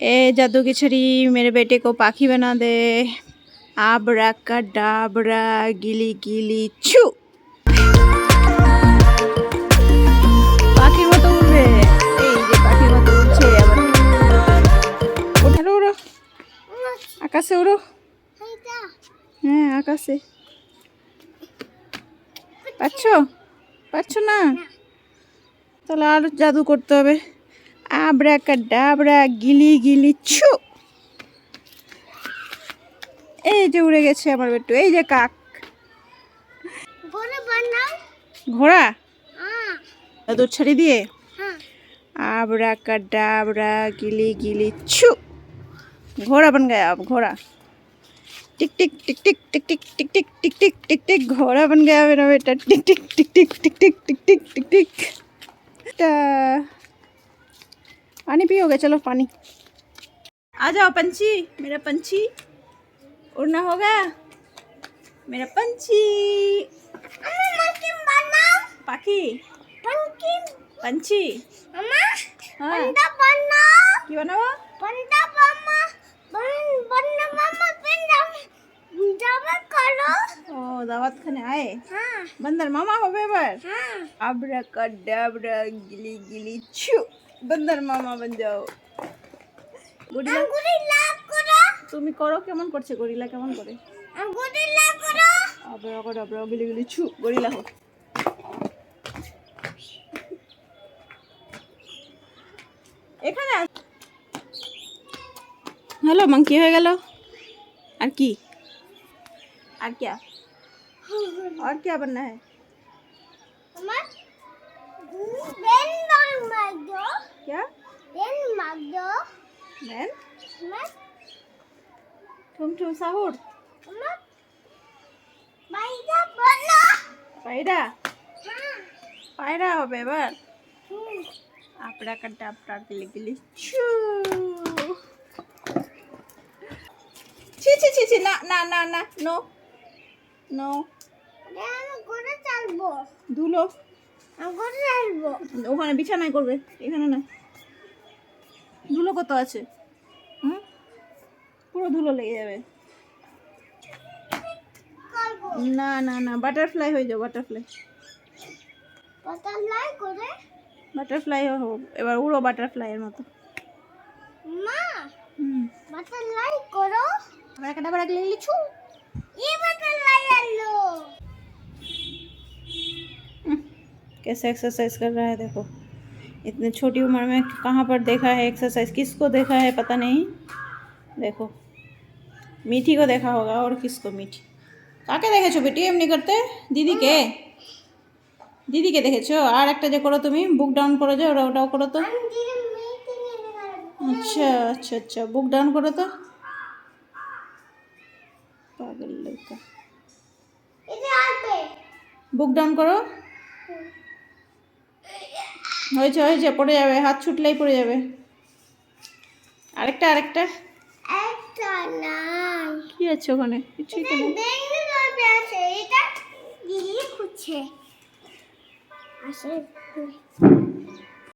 ए जादू की छड़ी मेरे बेटे को पाखी बना दे। आबरा का डाबरा गिली गिली छू। পাখির মতো উড়বে, এই যে পাখির মতো উড়ছে আবার। ওঠো ওড়ো, আকাশে ওড়ো। হ্যাঁ আকাশে। পাচ্ছো পাচ্ছো না? তাহলে আর জাদু করতে হবে। আবরা কা ডাবরা গিলি গিলি ছু। এই যে উড়ে গেছে আমার বেটু, এই যে কাক। ঘোড়া জাদু ছড়ি দিয়ে आबरा का डाबरा गिली गिली छू। घोड़ा बन गया अब घोड़ा। टिक टिक टिक टिक टिक टिक टिक टिक टिक टिक टिक टिक घोड़ा बन गया मेरा बेटा। टिक टिक टिक टिक टिक टिक टिक टिक टिक टिक। पानी पियोगे? चलो पानी। आ जाओ पंछी, मेरा पंछी। उड़ना होगा मेरा पंछी। पाखी पंछी हाँ কি বানাবো? ও দাওয়াত খানে আয়ে बंदर मामा হবে এবার। আবরা কাডাবরা গিলি গিলি ছু। बंदर मामा बन जाओ। গরিলা করো। তুমি করো, কেমন করছে গরিলা? কেমন করে? গরিলা করো। আবরা কাডাবরা গিলি গিলি ছু। গরিলা হো। এখানে हेलो मंकी हो गया। और की और क्या बनना है? क्या मैन ठुम ठुम साहुर पायरा पायरा হবে এবার। आपड़ा का डाबड़ा गिली गिली छू। ছি ছি ছি ছি না না না না নো নো। ধুলো ওখানে বিছানায় করবে, এখানে না। ধুলো কত আছে? পুরো ধুলো লেগে যাবে। না না না বাটারফ্লাই হয়ে যাও। বাটারফ্লাই বাটারফ্লাই হো এবার। উড়ো বাটারফ্লাইয়ের মতো। মা বাটারফ্লাই করো। আমরা একটা বড় গিলি ছু। ये बाटरफ्लाई लो। कैसे एक्सरसाइज कर रहा है देखो। इतनी छोटी उम्र में कहाँ पर देखा है एक्सरसाइज? किसको देखा है पता नहीं। देखो मीठी को देखा होगा और किसको? मीठी কাকে দেখেছো বেটি এমনি করতে? দিদিকে দিদিকে দেখেছো? আর একটা যে করো তুমি, বুক ডাউন করো যে, ওটাও করো তো। अच्छा अच्छा अच्छा बुक डाउन करो तो। पागल लड़का। बुक डाउन करो। হয়েছে হয়েছে, পড়ে যাবে, হাত ছুটলেই পড়ে যাবে। আরেকটা আরেকটা একটা না। কি আছে ওখানে? কিছুই তো নেই। দেখতে পাবে আছে এটা গিয়ে খুঁজছে আসে।